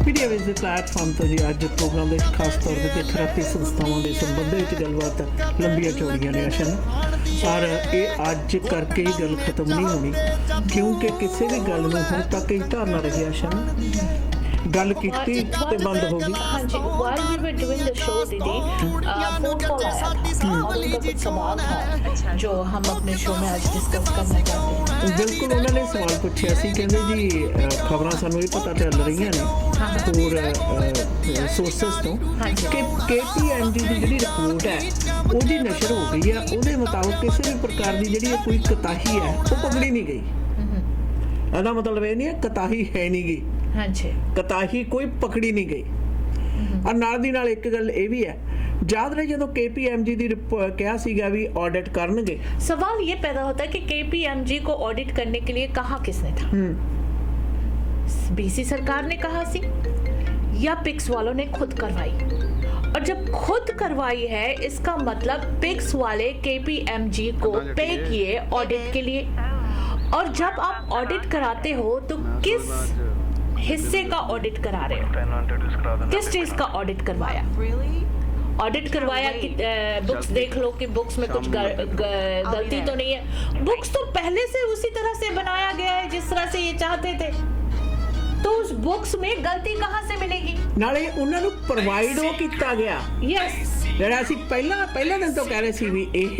Media Vij platform तो जी अज programme के खास तौर पर खराती संस्थावां के संबंध में गलबात लंबिया चौड़ियां ने आशन पर यह अज करके ही गल खत्म नहीं होनी क्योंकि किसी भी गल में हुण तक ही धारणा रही आशन गल की बंद हो गई। हाँ जी, while we were doing the show दीदी फोन कॉल आया था और उनका कुछ सवाल था जो हम अपने शो में आज डिस्कस करना चाहते हैं। बिल्कुल उन्होंने सवाल पूछा सी कहते जी खबरां सानू ये पता चल रही ने होर सोर्सेस तो कि KPMG की जी रिपोर्ट है वो नशर हो गई है उसके मुताबिक किसी भी प्रकार की जी कोई कताही है वो पकड़ी नहीं गई। ਇਹਦਾ मतलब ये नहीं है कताही है नहीं गई। हाँ जी, कताही कोई पकड़ी नहीं गई। और नाल दी नाल एक गल ये भी है याद रहे जो KPMG दी क्या सीगा भी ऑडिट करनगे सवाल ये पैदा होता है कि KPMG को ऑडिट करने के लिए कहा किसने था? BC सरकार ने कहा सी या पिक्स वालों ने खुद करवाई? और जब खुद करवाई है इसका मतलब पिक्स वाले KPMG को पे किए ऑडिट के लिए। और जब आप ऑडिट कराते हो तो किस हिस्से का ऑडिट करा रहे हो, किस चीज का ऑडिट करवाया? ऑडिट करवाया कि बुक्स देख लो कि बुक्स में कुछ गलती तो नहीं है। बुक्स तो पहले से उसी तरह से बनाया गया है जिस तरह से ये चाहते थे, तो उस बुक्स में गलती कहाँ से मिलेगी? नाले उन्हां नूं प्रोवाइड हो कीता गया। यस, ਜਿਹੜਾ ਅਸੀਂ ਪਹਿਲਾ ਦਿਨ ਤੋਂ ਕਹਿ ਰਹੇ ਸੀ ਵੀ ਇਹ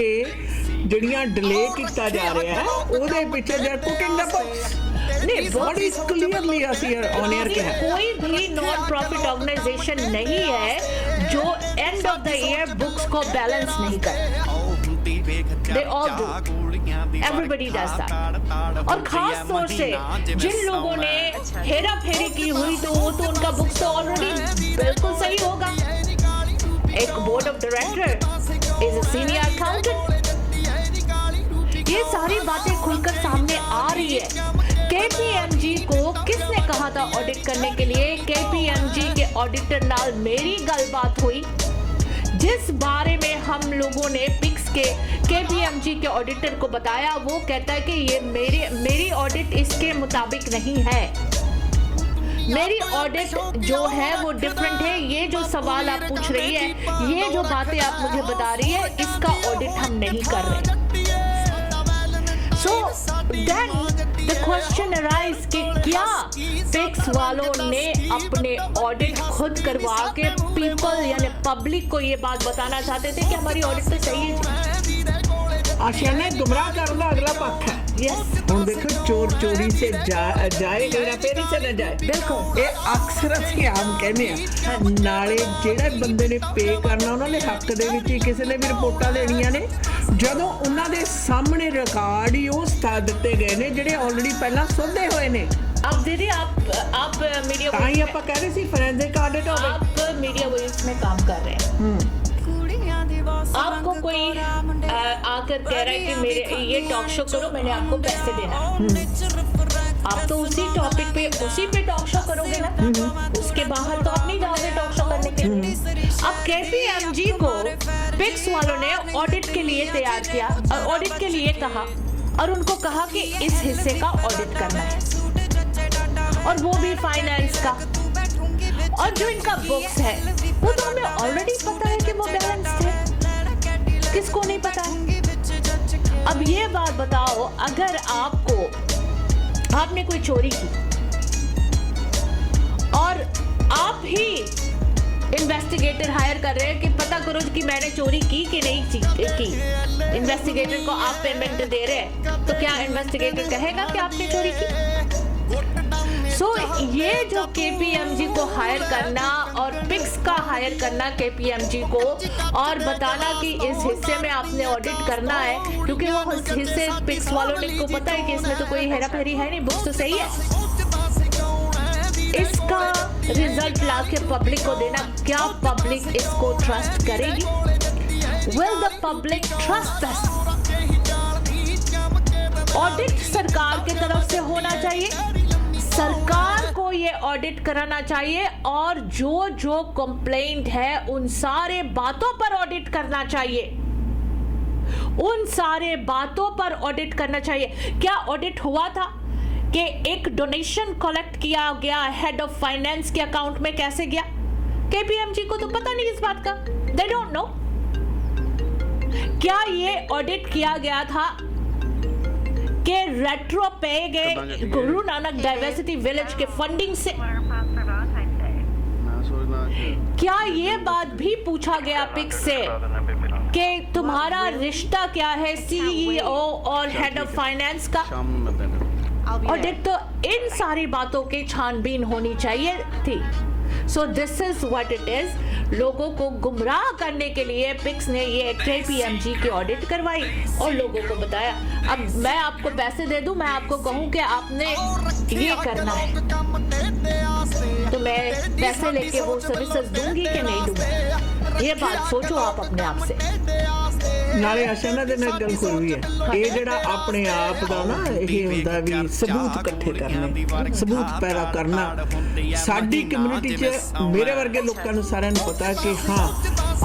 ਜਿਹੜੀਆਂ ਡਿਲੇ ਕੀਤਾ ਜਾ ਰਿਹਾ ਹੈ ਉਹਦੇ ਪਿੱਛੇ ਦੇ ਕੁਕਿੰਗ ਦਾ ਬੁੱਕਸ नहीं बड़ी क्लियरली ਅਸੀਂ ऑन एयर किया कोई भी नॉन प्रॉफिट ऑर्गेनाइजेशन नहीं है जो end of the year books को बैलेंस नहीं करे। They all do. Everybody does that. और खास तौर से जिन लोगों ने हेरा फेरी की हुई तो वो तो उनका बुक्स तो ऑलरेडी बिल्कुल सही होगा। एक board of director is a senior accountant. ये सारी बातें खुलकर सामने आ रही है। KPMG को किसने कहा था ऑडिट करने के लिए? KPMG के ऑडिटर नाल मेरी गलबात हुई जिस बारे में हम लोगों ने पिक्स के KPMG के ऑडिटर को बताया। वो कहता है कि ये मेरी ऑडिट इसके मुताबिक नहीं है, मेरी ऑडिट जो है वो डिफरेंट है। ये जो सवाल आप पूछ रही है, ये जो बातें आप मुझे बता रही है, इसका ऑडिट हम नहीं कर रहे। So then the question arise कि क्या पिक्स वालों ने अपने ऑडिट खुद करवा के पीपल यानी पब्लिक को ये बात बताना चाहते थे कि हमारी ऑडिट तो सही है? आशियाना गुमराह करना अगला पक्ष है। यस, ਹੁਣ देखो चोर चोरी से जाए हेरा फेरी से न जाए। बिल्कुल, ये अक्सर ਅਸੀਂ ਆਮ ਕਹਿੰਦੇ ਆ ਨਾਲੇ ਜਿਹੜੇ ਬੰਦੇ ਨੇ ਪੇ ਕਰਨਾ ਉਹਨਾਂ ਦੇ ਹੱਕ ਦੇ ਵਿੱਚ ਹੀ ਕਿਸੇ ਨੇ ਵੀ ਰਿਪੋਰਟਾਂ ਦੇਣੀਆਂ ਨੇ ਜਦੋਂ ਉਹਨਾਂ ਦੇ ਸਾਹਮਣੇ ਰਿਕਾਰਡ ਹੀ ਉਹ ਸਤਾ ਦਿੱਤੇ ਗਏ ਨੇ ਜਿਹੜੇ ਆਲਰੇਡੀ ਪਹਿਲਾਂ ਸੋਧੇ ਹੋਏ ਨੇ। अब दीदी आप मीडिया ਤਾਂ ਹੀ ਆਪਾਂ ਕਹਿ ਰਹੇ ਸੀ ਫੋरेंसिक ऑडिट होवे। आप मीडिया वॉइस में काम कर रहे हैं, आपको कोई आकर कह रहा है कि मेरे ये टॉक शो करो, मैंने आपको पैसे देना है। आप तो उसी टॉपिक पे उसी पे टॉक शो करोगे ना, उसके बाहर तो आप नहीं जाओगे टॉक शो करने के लिए। अब KPMG को पिक्स वालों ने ऑडिट के लिए तैयार किया और ऑडिट के लिए कहा और उनको कहा कि इस हिस्से का ऑडिट करना है और वो भी फाइनेंस का। और जो इनका बुक्स है वो तो हमें ऑलरेडी पता है कि वो बैलेंस थे, किसको नहीं पता है? अब ये बात बताओ, अगर आपने कोई चोरी की और आप ही इन्वेस्टिगेटर हायर कर रहे हैं कि पता करो कि मैंने चोरी की कि नहीं की, इन्वेस्टिगेटर को आप पेमेंट दे रहे हैं, तो क्या इन्वेस्टिगेटर कहेगा कि आपने चोरी की? सो ये जो KPMG को हायर करना और पिक्स का हायर करना KPMG को और बताना कि इस हिस्से में आपने ऑडिट करना है क्योंकि वो हिस्से पिक्स वालों ने को पता है कि इसमें तो कोई हेरा फेरी है नहीं, बुक्स तो सही है, इसका रिजल्ट लाके पब्लिक को देना। क्या पब्लिक इसको ट्रस्ट करेगी? Will the public trust us? Audit सरकार की तरफ से होना चाहिए, सरकार को ये ऑडिट कराना चाहिए और जो कंप्लेंट है उन सारे बातों पर ऑडिट करना चाहिए, उन सारे बातों पर ऑडिट करना चाहिए। क्या ऑडिट हुआ था? कि एक डोनेशन कलेक्ट किया गया हेड ऑफ फाइनेंस के अकाउंट में कैसे गया? केपीएमजी को तो पता नहीं इस बात का, दे डोंट नो। क्या ये ऑडिट किया गया था कि रेट्रो पे गए गुरु नानक डाइवर्सिटी विलेज के फंडिंग से? क्या ये बात भी पूछा गया पिक से कि तुम्हारा रिश्ता क्या है सीईओ और हेड ऑफ फाइनेंस का? ऑडिट तो इन सारी बातों की छानबीन होनी चाहिए थी। So this is what it is. लोगों को गुमराह करने के लिए पिक्स ने ये केपीएमजी की ऑडिट करवाई और लोगों को बताया। अब मैं आपको पैसे दे दूं, मैं आपको कहूं कि आपने ये करना है, तो मैं पैसे लेके वो सर्विसेज दूंगी कि नहीं दूंगी? ये बात सोचो आप अपने आप से। ਨਾਲੇ ਆਸ਼ਾ ਨਾਲ ਦੇ ਨਾਲ ਗੱਲ ਹੋਈ ਹੈ, ਇਹ ਜਿਹੜਾ ਆਪਣੇ ਆਪ ਦਾ ਨਾ ਇਹ ਹੁੰਦਾ ਵੀ ਸਬੂਤ ਇਕੱਠੇ ਕਰਨੇ, ਸਬੂਤ ਪੈਦਾ ਕਰਨਾ। ਸਾਡੀ ਕਮਿਊਨਿਟੀ 'ਚ ਮੇਰੇ ਵਰਗੇ ਲੋਕਾਂ ਨੂੰ ਸਾਰਿਆਂ ਨੂੰ ਪਤਾ ਕਿ ਹਾਂ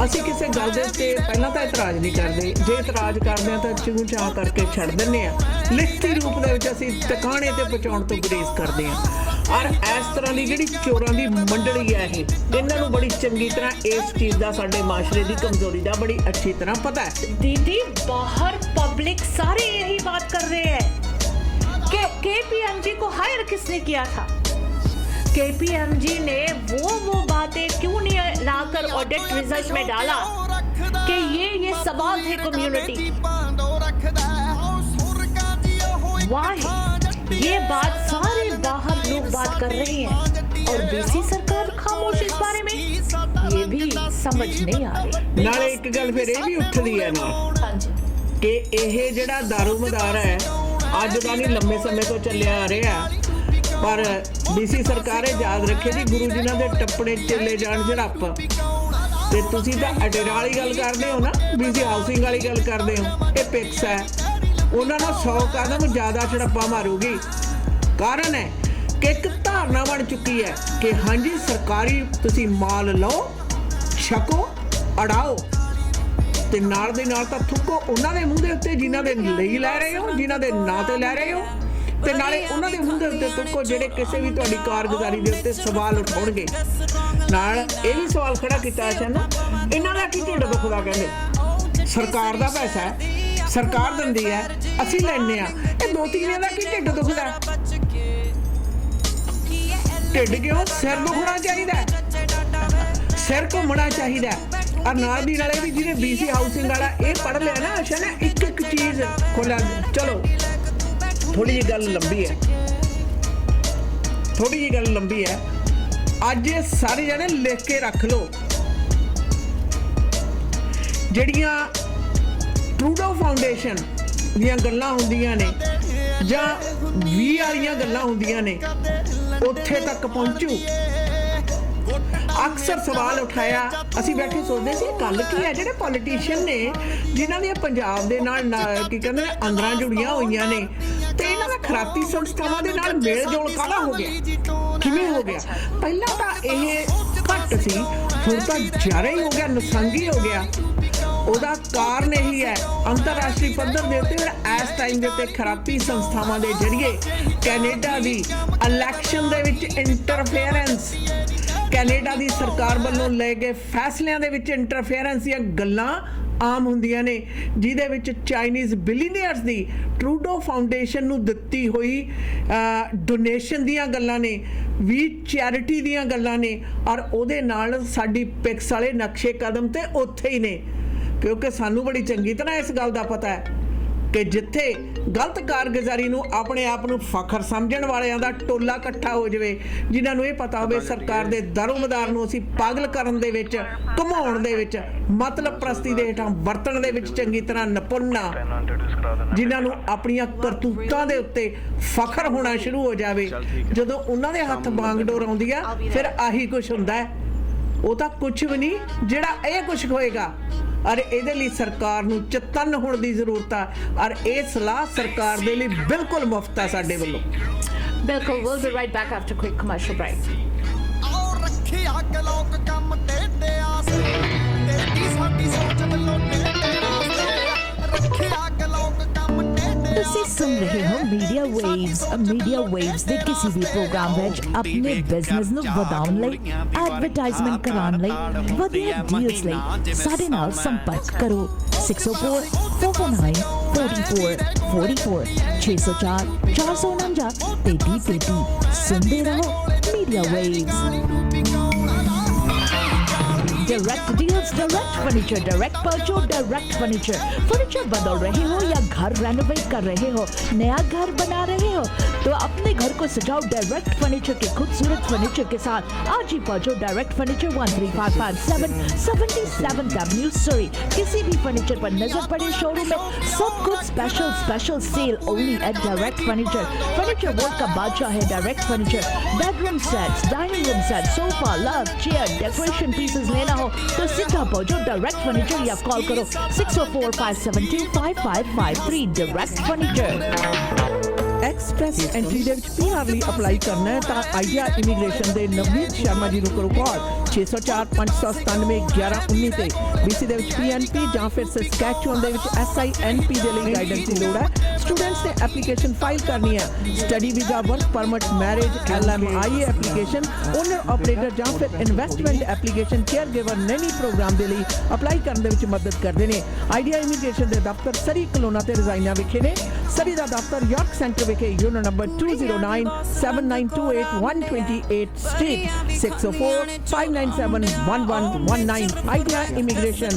ਅਸੀਂ ਕਿਸੇ ਗੱਲ ਦੇ ਉੱਤੇ ਪਹਿਲਾਂ ਤਾਂ ਇਤਰਾਜ਼ ਨਹੀਂ ਕਰਦੇ, ਜੇ ਇਤਰਾਜ਼ ਕਰਦੇ ਹਾਂ ਤਾਂ ਚੂੰ ਚਾਂ ਕਰਕੇ ਛੱਡ ਦਿੰਦੇ ਹਾਂ, ਲਿਖਤੀ ਰੂਪ ਦੇ ਵਿੱਚ ਅਸੀਂ ਟਿਕਾਣੇ ਤੇ ਪਹੁੰਚਾਉਣ ਤੋਂ ਗੁਰੇਜ਼ ਕਰਦੇ ਹਾਂ। ਔਰ ਇਸ ਤਰ੍ਹਾਂ ਦੀ ਜਿਹੜੀ ਚੋਰਾਂ ਦੀ ਮੰਡਲੀ ਹੈ ਇਹਨਾਂ ਨੂੰ ਬੜੀ ਚੰਗੀ ਤਰ੍ਹਾਂ ਇਸ ਚੀਜ਼ ਦਾ ਸਾਡੇ ਮਾਸ਼ਰੇ ਦੀ ਕਮਜ਼ੋਰੀ ਦਾ ਬੜੀ ਅੱਛੀ ਤਰ੍ਹਾਂ पता है। दीदी बाहर पब्लिक सारे यही बात कर रहे हैं कि केपीएमजी को हायर किसने किया था? केपीएमजी ने वो बातें क्यों नहीं लाकर ऑडिट रिजल्ट में डाला कि ये सवाल थे कम्युनिटी? वाह, ये बात सारे बाहर लोग बात कर रहे हैं और बीसी सरकार खामोश इस बारे में, ये भी समझ नहीं आ रही। नाले एक गल फिर ये भी उठदी है ना कि ये ਜਿਹੜਾ ਦਾਰੂਮਦਾਰ ਹੈ ਅੱਜ ਦਾ ਨਹੀਂ ਲੰਮੇ ਸਮੇਂ ਤੋਂ ਚੱਲਿਆ ਆ ਰਿਹਾ, ਪਰ बीसी ਸਰਕਾਰ ਇਹ ਯਾਦ ਰੱਖੇ ਜੀ ਗੁਰੂ ਜੀ ਨਾਲ ਦੇ ਟੱਪਣੇ ਚੱਲੇ ਜਾਣ ਝੜਪ। ਤੇ ਤੁਸੀਂ ਤਾਂ ਅਡੇਰਾ ਵਾਲੀ ਗੱਲ ਕਰਦੇ ਹੋ ਨਾ, बीसी ਹਾਊਸਿੰਗ ਵਾਲੀ ਗੱਲ ਕਰਦੇ ਹੋ, ਇਹ ਪਿਕਸ ਹੈ। ਉਹਨਾਂ ਨੂੰ 100 ਕਦਮ ਜ਼ਿਆਦਾ ਝੜਪਾ ਮਾਰੂਗੀ। ਕਾਰਨ ਹੈ ਕਿ ਇੱਕ ਧਾਰਨਾ ਬਣ ਚੁੱਕੀ ਹੈ ਕਿ ਹਾਂਜੀ ਸਰਕਾਰੀ ਤੁਸੀਂ ਮਾਲ ਲਓ, ਛਕੋ, ਅੜਾਓ ਤੇ ਨਾਲ ਦੇ ਨਾਲ ਤਾਂ ਥੁੱਕੋ ਉਹਨਾਂ ਦੇ ਮੂੰਹ ਦੇ ਉੱਤੇ ਜਿਨ੍ਹਾਂ ਦੇ ਲਈ ਲੈ ਰਹੇ ਹੋ, ਜਿਨ੍ਹਾਂ ਦੇ ਨਾਂ ਤੇ ਲੈ ਰਹੇ ਹੋ, ਤੇ ਨਾਲੇ ਉਹਨਾਂ ਦੇ ਮੂੰਹ ਦੇ ਉੱਤੇ ਥੁੱਕੋ ਜਿਹੜੇ ਕਿਸੇ ਵੀ ਤੁਹਾਡੀ ਕਾਰਗੁਜ਼ਾਰੀ ਦੇ ਉੱਤੇ ਸਵਾਲ ਉਠਾਉਣਗੇ। ਨਾਲ ਇਹ ਵੀ ਸਵਾਲ ਖੜਾ ਕੀਤਾ ਹੈ ਨਾ, ਇਹਨਾਂ ਦਾ ਕੀ ਢਿੱਡ ਦੁਖਦਾ? ਕਹਿੰਦੇ ਸਰਕਾਰ ਦਾ ਪੈਸਾ ਹੈ, ਸਰਕਾਰ ਦਿੰਦੀ ਹੈ, ਅਸੀਂ ਲੈਂਦੇ ਆ, ਇਹ ਦੋ ਤੀਵਿਆਂ ਦਾ ਕੀ ਢਿੱਡ ਦੁਖਦਾ? ਢਿੱਡ ਕਿਉਂ? ਸਿਰ ਦੁਖਣਾ ਚਾਹੀਦਾ, ਸਿਰ ਘੁੰਮਣਾ ਚਾਹੀਦਾ। ਔਰ ਨਾਲ ਦੀ ਨਾਲੇ ਵੀ ਜਿਹਨੇ बीसी ਹਾਊਸਿੰਗ ਵਾਲਾ ਇਹ ਪੜ੍ਹ ਲਿਆ ਨਾ ਅੱਛਾ ਨਾ, ਇੱਕ ਇੱਕ ਚੀਜ਼ ਖੋਲਾ। ਚਲੋ ਥੋੜੀ ਜਿਹੀ ਗੱਲ ਲੰਬੀ ਹੈ, ਥੋੜੀ ਜਿਹੀ ਗੱਲ ਲੰਬੀ ਹੈ। ਅੱਜ ਇਹ ਸਾਰੇ ਜਣੇ ਲਿਖ ਕੇ ਰੱਖ ਲਓ ਜਿਹੜੀਆਂ ਟਰੂਡੋ ਫਾਊਂਡੇਸ਼ਨ ਦੀਆਂ ਗੱਲਾਂ ਹੁੰਦੀਆਂ ਨੇ ਜਾਂ 20 ਵਾਲੀਆਂ ਗੱਲਾਂ ਹੁੰਦੀਆਂ ਨੇ, ਉੱਥੇ ਤੱਕ ਪਹੁੰਚੂ। ਅਕਸਰ ਸਵਾਲ ਉਠਾਇਆ, ਅਸੀਂ ਬੈਠੇ ਸੋਚਦੇ ਸੀ ਗੱਲ ਕੀ ਹੈ, ਜਿਹੜੇ ਪੋਲੀਟੀਸ਼ੀਅਨ ਨੇ ਜਿਨ੍ਹਾਂ ਦੀਆਂ ਪੰਜਾਬ ਦੇ ਨਾਲ ਕੀ ਕਹਿੰਦੇ ਨੇ ਅੰਦਰਾਂ ਜੁੜੀਆਂ ਹੋਈਆਂ ਨੇ, ਤੇ ਇਹਨਾਂ ਦਾ ਖਰਾਤੀ ਸੰਸਥਾਵਾਂ ਦੇ ਨਾਲ ਮੇਲ ਜੋਲ ਕਾਹਦਾ ਹੋ ਗਿਆ, ਕਿਵੇਂ ਹੋ ਗਿਆ? ਪਹਿਲਾਂ ਤਾਂ ਇਹ ਘੱਟ ਸੀ, ਹੁਣ ਤਾਂ ਜ਼ਿਆਦਾ ਹੀ ਹੋ ਗਿਆ, ਨਸੰਗੀ ਹੋ ਗਿਆ। ਉਹਦਾ ਕਾਰਨ ਇਹੀ ਹੈ ਅੰਤਰਰਾਸ਼ਟਰੀ ਪੱਧਰ ਦੇ ਉੱਤੇ ਇਸ ਟਾਈਮ ਦੇ ਉੱਤੇ ਖਰਾਤੀ ਸੰਸਥਾਵਾਂ ਦੇ ਜ਼ਰੀਏ ਕੈਨੇਡਾ ਦੀ ਇਲੈਕਸ਼ਨ ਦੇ ਵਿੱਚ ਇੰਟਰਫੇਅਰੈਂਸ, ਕੈਨੇਡਾ ਦੀ ਸਰਕਾਰ ਵੱਲੋਂ ਲਏ ਗਏ ਫੈਸਲਿਆਂ ਦੇ ਵਿੱਚ ਇੰਟਰਫੇਅਰੈਂਸ ਦੀਆਂ ਗੱਲਾਂ ਆਮ ਹੁੰਦੀਆਂ ਨੇ, ਜਿਹਦੇ ਵਿੱਚ ਚਾਈਨੀਜ਼ ਬਿਲੀਅਨਰਸ ਦੀ ਟਰੂਡੋ ਫਾਊਂਡੇਸ਼ਨ ਨੂੰ ਦਿੱਤੀ ਹੋਈ ਡੋਨੇਸ਼ਨ ਦੀਆਂ ਗੱਲਾਂ ਨੇ, ਵੀ ਚੈਰਿਟੀ ਦੀਆਂ ਗੱਲਾਂ ਨੇ। ਔਰ ਉਹਦੇ ਨਾਲ ਸਾਡੀ ਪਿਕਸ ਵਾਲੇ ਨਕਸ਼ੇ ਕਦਮ ਤੇ ਉੱਥੇ ਹੀ ਨੇ, ਕਿਉਂਕਿ ਸਾਨੂੰ ਬੜੀ ਚੰਗੀ ਤਰ੍ਹਾਂ ਇਸ ਗੱਲ ਦਾ ਪਤਾ ਹੈ ਕਿ ਜਿੱਥੇ ਗਲਤ ਕਾਰਗੁਜ਼ਾਰੀ ਨੂੰ ਆਪਣੇ ਆਪ ਨੂੰ ਫਖਰ ਸਮਝਣ ਵਾਲਿਆਂ ਦਾ ਟੋਲਾ ਇਕੱਠਾ ਹੋ ਜਾਵੇ, ਜਿਨ੍ਹਾਂ ਨੂੰ ਇਹ ਪਤਾ ਹੋਵੇ ਸਰਕਾਰ ਦੇ ਦਾਰੋਮਦਾਰ ਨੂੰ ਅਸੀਂ ਪਾਗਲ ਕਰਨ ਦੇ ਵਿੱਚ, ਘੁਮਾਉਣ ਦੇ ਵਿੱਚ, ਮਤਲਬ ਪ੍ਰਸਤੀ ਦੇ ਹੇਠਾਂ ਵਰਤਣ ਦੇ ਵਿੱਚ ਚੰਗੀ ਤਰ੍ਹਾਂ ਨਿਪੁੰਨ ਆ, ਜਿਨ੍ਹਾਂ ਨੂੰ ਆਪਣੀਆਂ ਕਰਤੂਤਾਂ ਦੇ ਉੱਤੇ ਫਖਰ ਹੋਣਾ ਸ਼ੁਰੂ ਹੋ ਜਾਵੇ, ਜਦੋਂ ਉਹਨਾਂ ਦੇ ਹੱਥ ਬਾਂਗਡੋਰ ਆਉਂਦੀ ਆ ਫਿਰ ਆਹੀ ਕੁਛ ਹੁੰਦਾ ਹੈ। ਉਹ ਤਾਂ ਕੁਛ ਵੀ ਨਹੀਂ ਜਿਹੜਾ ਇਹ ਕੁਛ ਹੋਏਗਾ। ਔਰ ਇਹਦੇ ਲਈ ਸਰਕਾਰ ਨੂੰ ਚਤੰਨ ਹੋਣ ਦੀ ਜ਼ਰੂਰਤ ਆ, ਔਰ ਇਹ ਸਲਾਹ ਸਰਕਾਰ ਦੇ ਲਈ ਬਿਲਕੁਲ ਮੁਫਤ ਆ ਸਾਡੇ ਵੱਲੋਂ। ਬਿਲਕੁਲ, we'll be right back after a quick commercial break. ਤੁਸੀਂ ਸੁਣ ਰਹੇ ਹੋ ਮੀਡੀਆ ਵੇਵਸ ਦੇ ਕਿਸੇ ਵੀ ਪ੍ਰੋਗਰਾਮ ਵਿੱਚ ਆਪਣੇ ਬਿਜ਼ਨਸ ਨੂੰ ਵਧਾਉਣ ਲਈ ਐਡਵਰਟਾਈਜ਼ਮੈਂਟ ਕਰਾਉਣ ਲਈ ਵਧੀਆ ਡੀਲਸ ਲਈ ਸਾਡੇ ਨਾਲ ਸੰਪਰਕ ਕਰੋ 6044494444 604 449 3333 ਸੁਣਦੇ ਰਹੋ media waves direct deals, direct furniture, direct purchase, direct furniture बदल रहे हो या घर रेनोवेट कर रहे हो, नया घर बना रहे हो तो अपने घर को सजाओ डायरेक्ट फर्नीचर के खूबसूरत फर्नीचर के साथ। आज ही पहुंचो direct furniture 13557 77th Avenue Suri. किसी भी फर्नीचर पर नजर पड़े शोरूम में सब कुछ special sale only at direct furniture world का बादशाह है direct furniture. Bedroom sets, dining room set, sofa, love, chair, decoration pieces लेना हो तो सीधा पहुंचो डायरेक्ट फर्नीचर या कॉल करो 6045725553 डायरेक्ट फर्नीचर। ਐਕਸਪ੍ਰੈਸ ਐਂਟਰੀ ਦੇ ਵਿੱਚ ਪੀਆਰ ਲਈ ਅਪਲਾਈ ਕਰਨਾ ਹੈ ਤਾਂ ਆਈਡੀਆ ਇਮੀਗ੍ਰੇਸ਼ਨ ਦੇ ਨਵਨੀਤ ਸ਼ਰਮਾ ਜੀ ਨੂੰ ਕਰੋ ਕਾਲ 604 597 1119 ਤੇ। BC ਦੇ ਵਿੱਚ PNP ਜਾਂ ਫਿਰ ਸਸਕੈਚੂਅਨ ਦੇ ਵਿੱਚ SINP ਦੇ ਲਈ ਗਾਈਡੈਂਸ ਦੀ ਲੋੜ ਹੈ। ਸਟੂਡੈਂਟਸ ਨੇ ਐਪਲੀਕੇਸ਼ਨ ਫਾਈਲ ਕਰਨੀ ਹੈ। Study visa, work permit, marriage, LMIA application, owner operator ਜਾਂ ਫਿਰ investment application, caregiver nanny program ਦੇ ਲਈ ਅਪਲਾਈ ਕਰਨ ਦੇ ਵਿੱਚ ਮਦਦ ਕਰਦੇ ਨੇ। ਆਈਡੀਆ ਇਮੀਗ੍ਰੇਸ਼ਨ ਦੇ ਦਫ਼ਤਰ ਸਰੀ ਕਲੋਨਾ ਤੇ ਰਜ਼ਾਈਨਾ ਵਿਖੇ ਨੇ। ਸਰੀ ਦਾ ਦਫ਼ਤਰ ਯਾਰਕ ਸੈਂਟਰ ਵਿਖੇ unit number 2097928 street 6045971119 idea immigration.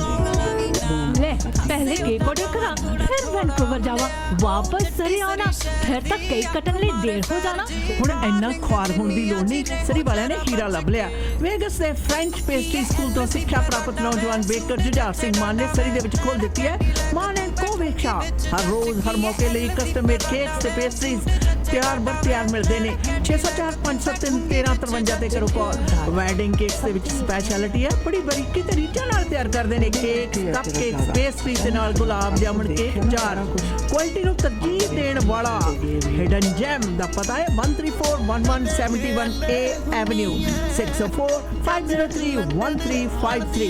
ले पहले केक ऑर्डर करा फिर वैंकूवर जावा वापस सरी आना फिर तक केक कटन ਲਈ ਦੇਰ ਹੋ ਜਾਣਾ। ਹੁਣ ਇੰਨਾ ਖੁਆਰ ਹੋਣ ਦੀ ਲੋੜ ਨਹੀਂ। ਸਰੀ ਵਾਲਿਆਂ ਨੇ ਹੀਰਾ ਲੱਭ ਲਿਆ। ਵੇਗਸ ਦੇ ਫ੍ਰੈਂਚ ਪੇਸਟਰੀ ਸਕੂਲ ਤੋਂ ਸਿੱਖਿਆ ਪ੍ਰਾਪਤ ਨੌਜਵਾਨ ਬੇਕਰ ਜੁਝਾਰ ਸਿੰਘ ਮਾਨ ਨੇ ਸਰੀ ਦੇ ਵਿੱਚ ਖੋਲ ਦਿੱਤੀ ਹੈ ਮਾਨ ਐਂਡ ਕੋ ਬੇਕ ਸ਼ਾਪ। ਹਰ ਰੋਜ਼ ਹਰ ਮੌਕੇ ਲਈ ਕਸਟਮ ਮੇਡ ਕੇਕਸ ਤੇ ਪੇਸਟਰੀਜ਼ ਤਿਆਰ ਮਿਲਦੇ ਨੇ। 604 503 1353 ਤੇ ਕਰੋ ਕਾਲ। ਵੈਡਿੰਗ ਕੇਕਸ ਦੇ ਵਿੱਚ ਸਪੈਸ਼ਲਿਟੀ ਹੈ, ਬੜੀ ਬਰੀਕੀ ਤੇ ਰੀਝਾਂ ਨਾਲ ਤਿਆਰ ਕਰਦੇ ਨੇ ਕੇਕ, ਕੱਪ ਕੇਕ, ਪੇਸਟਰੀ ਦੇ ਨਾਲ gulab jamun cake, jar. Quality ਨੂੰ ਤਰਜੀਹ ਦੇਣ ਵਾਲਾ ਹਿਡਨ ਜੈਮ ਦਾ ਪਤਾ ਹੈ 1341171A ਐਵਨਿਊ 6045031353।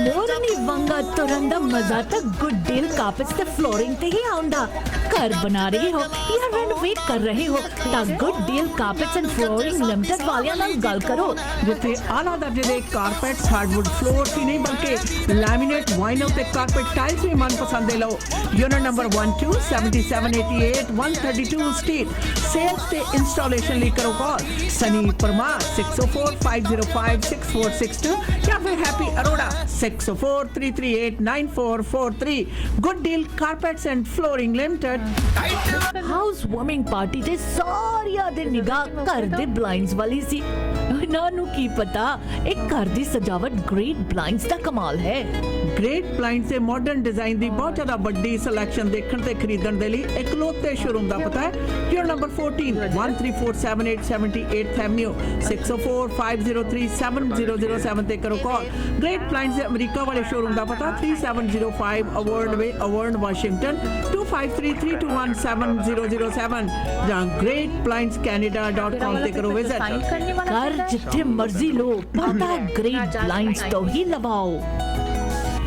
ਮੋਰਨੀ ਵੰਗਾ ਤੁਰਨ ਦਾ ਮਜ਼ਾ ਤਾਂ ਗੁੱਡ ਡੀਲ ਕਾਰਪੇਟਸ ਤੇ ਫਲੋਰਿੰਗ ਤੇ ਹੀ ਆਉਂਦਾ। घर बना रहे हो या रेनोवेट कर रहे हो ਤਾਂ good deal carpets and flooring limited ਵਾਲਿਆਂ ਨਾਲ ਗੱਲ ਕਰੋ ਜਿੱਥੇ ਆਲਾ ਦਰਜੇ ਦੇ ਕਾਰਪੇਟਸ, ਹਾਰਡਵੁੱਡ ਫਲੋਰ ਹੀ ਨਹੀਂ ਬਲਕਿ ਲੈਮੀਨੇਟ, ਵਾਈਨਲ ਤੇ ਕਾਰਪੇਟ ਟਾਈਲਸ ਵੀ ਮਨਪਸੰਦ ਦੇ ਲਓ। Unit number 127788 132 street. ਸੇਲਸ ਤੇ ਇੰਸਟਾਲੇਸ਼ਨ ਲਈ ਕਰੋ ਕਾਲ ਸਨੀ ਪਰਮਾਰ 6045056462 ਜਾਂ ਫਿਰ happy Arora 6043389443। Good deal carpets and flooring limited. House warming party ਤੇ ਸਾਰਿਆਂ ਦੇ ਨਿਗਾਹ ਘਰ ਦੇ ਬਲਾਈਂਡਸ ਵਾਲੀ ਸੀ। ਇਹਨਾਂ ਨੂੰ ਕੀ ਪਤਾ ਇਹ ਘਰ ਦੀ ਸਜਾਵਟ ਗ੍ਰੇਟ ਬਲਾਈਂਡਸ ਦਾ ਕਮਾਲ ਹੈ। ਗ੍ਰੇਟ ਬਲਾਈਂਡਸ ਦੇ ਮਾਡਰਨ ਡਿਜ਼ਾਈਨ ਦੀ ਬਹੁਤ ਜ਼ਿਆਦਾ ਵੱਡੀ ਸਿਲੈਕਸ਼ਨ ਦੇਖਣ ਤੇ ਖਰੀਦਣ ਦੇ ਲਈ ਇਕਲੌਤੇ ਸ਼ੋਰੂਮ ਦਾ ਪਤਾ ਹੈ ਯੂਨਿਟ ਨੰਬਰ 14 13478 78th ਐਵਨਿਊ 6045037007 ਤੇ ਕਰੋ ਕਾਲ। ਗ੍ਰੇਟ ਬਲਾਈਂਡਸ ਦੇ ਅਮਰੀਕਾ ਵਾਲੇ ਸ਼ੋਰੂਮ ਦਾ ਪਤਾ 3705 ਅਵਾਰਡ ਵੇ ਅਵਾਰਡ ਵਾਸ਼ਿੰਗਟਨ 2533217007 ਜਾਂ greatblindscanada.com ਤੇ ਕਰੋ ਵਿਜ਼ਿਟ। ਘਰ ਜਿੱਥੇ ਮਰਜ਼ੀ ਲੋ ਪਤਾ ਗ੍ਰੇਟ ਬਲਾਈਂਡਸ ਤੋਂ ਹੀ ਲਵਾਓ।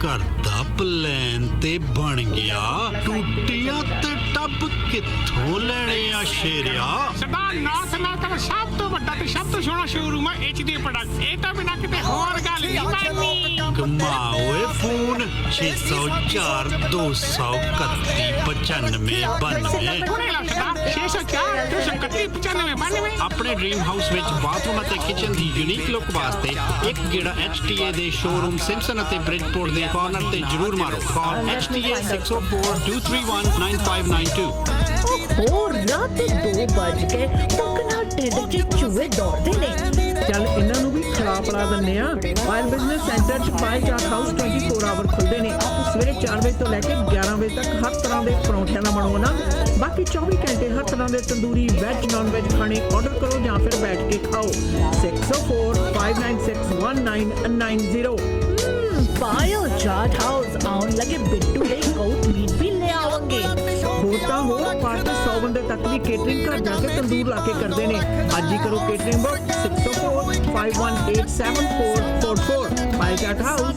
ਘਰ ਦਾ ਪਲਾਨ ਤੇ ਬਣ ਗਿਆ, ਟੂਟੀਆਂ ਤੇ ਟੱਬ ਕਿੱਥੋਂ ਲੈਣੇ ਆ ਸ਼ੇਰਿਆ? ਸਰਦਾਰ ਨਾਥ ਨਾਥ ਸਭ ਤੋਂ ਵੱਡਾ ਤੇ ਸਭ ਤੋਂ ਸੋਹਣਾ ਸ਼ੋਰੂਮ ਹੈ HD ਪ੍ਰੋਡਕਟ। ਇਹ ਤਾਂ ਬਿਨਾਂ ਕਿਤੇ ਹੋਰ ਗੱਲ ਨਹੀਂ ਬਣਨੀ। ਕਮਾਓਏ ਫੋਨ 604 231 9592। ਹੁਣੇ ਲਾ ਸਰਦਾਰ 604 231 9592। ਆਪਣੇ ਡ੍ਰੀਮ ਹਾਊਸ ਵਿੱਚ ਬਾਥਰੂਮ ਅਤੇ ਕਿਚਨ ਦੀ ਯੂਨੀਕ ਲੁੱਕ ਵਾਸਤੇ ਇੱਕ ਗੇੜਾ HTA ਦੇ ਸ਼ੋਰੂਮ ਸਿੰਪਸਨ ਅਤੇ ਬ੍ਰਿਜਪੋਰਟ ਦੇ ਕਾਰਨਰ ਤੇ ਜ਼ਰੂਰ ਮਾਰੋ। ਕਾਲ HTA 6042319592। ਹੋਰ ਰਾਤ ਦੇ 2 ਵੱਜ ਕੇ ਪਕਣਾ ਢਿੱਡ 'ਚ ਚੂਹੇ ਦੌੜਦੇ ਨੇ। ਚੱਲ ਇਹਨਾਂ ਨੂੰ ਵੀ ਖਿਲਾ ਪਿਲਾ ਦਿੰਦੇ ਆ। ਆਇਲ ਬਿਜ਼ਨਸ ਸੈਂਟਰ 'ਚ ਪਾਈ ਚਾਟ ਹਾਊਸ 24 ਆਵਰ ਖੁੱਲ੍ਹਦੇ ਨੇ। ਸਵੇਰੇ 4 ਵਜੇ ਤੋਂ ਲੈ ਕੇ 11 ਵਜੇ ਤੱਕ ਹਰ ਤਰ੍ਹਾਂ ਦੇ ਪਰੌਂਠਿਆਂ ਦਾ ਬਣਾਉਣਾ। ਬਾਕੀ 24 ਘੰਟੇ ਹਰ ਤਰ੍ਹਾਂ ਦੇ ਤੰਦੂਰੀ, ਵੈਜ, ਨਾਨ ਵੈਜ ਖਾਣੇ ਆਰਡਰ ਕਰੋ ਜਾਂ ਫਿਰ ਬੈਠ ਕੇ ਖਾਓ। 6045961990। ਪਾਇਓ ਚਾਟ ਹਾਊਸ ਆਉਣ ਲੱਗੇ ਬਿੱਟੂ ਲਈ ਗੋਟ ਮੀਟ ਵੀ ਲੈ ਆਵਾਂਗੇ। ਹੋਰ ਤਾਂ ਹੋਰ ਪਾਰਟੀ 100 ਬੰਦੇ ਤੱਕ ਵੀ ਕੇਟਰਿੰਗ ਘਰ ਜਾ ਕੇ ਤੰਦੂਰ ਲਾ ਕੇ ਕਰਦੇ ਨੇ। ਅੱਜ ਹੀ ਕਰੋ ਕੇਟਰਿੰਗ ਬੁੱਕ 6045187444 ਪਾਈ ਚਾਟ ਹਾਊਸ।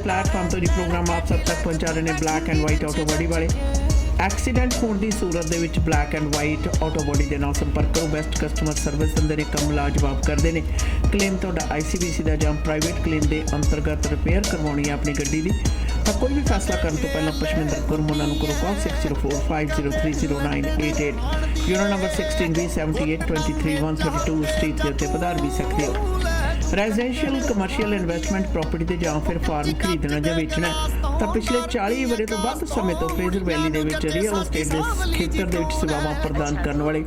प्लेटफॉर्म तो जी प्रोग्राम आप सब तक पहुँचा रहे हैं black and white auto body वाले। एक्सीडेंट होने की सूरत दे विच black and white auto body के नाल संपर्क करो। बेस्ट कस्टमर सर्विस अंदर एक कम लाजवाब करते हैं। क्लेम तो ICBC का जां प्राइवेट क्लेम के अंतर्गत रिपेयर करवानी है अपनी गड्डी की तो कोई भी फैसला करने तो पहला पशमिंदर कौर उन्होंने करो call 6045030988 unit number 16B7823 132 street के उत्ते पधार भी सकते हो। रेजिडेंशियल कमर्शियल इन्वेस्टमेंट प्रॉपर्टी ते जां फिर फार्म खरीदना या बेचना तो पिछले 40 वरे तो वध समय तो फ्रेजर वैली दे विच रियल एस्टेट के खेतर दे विच सेवावां प्रदान करने वाले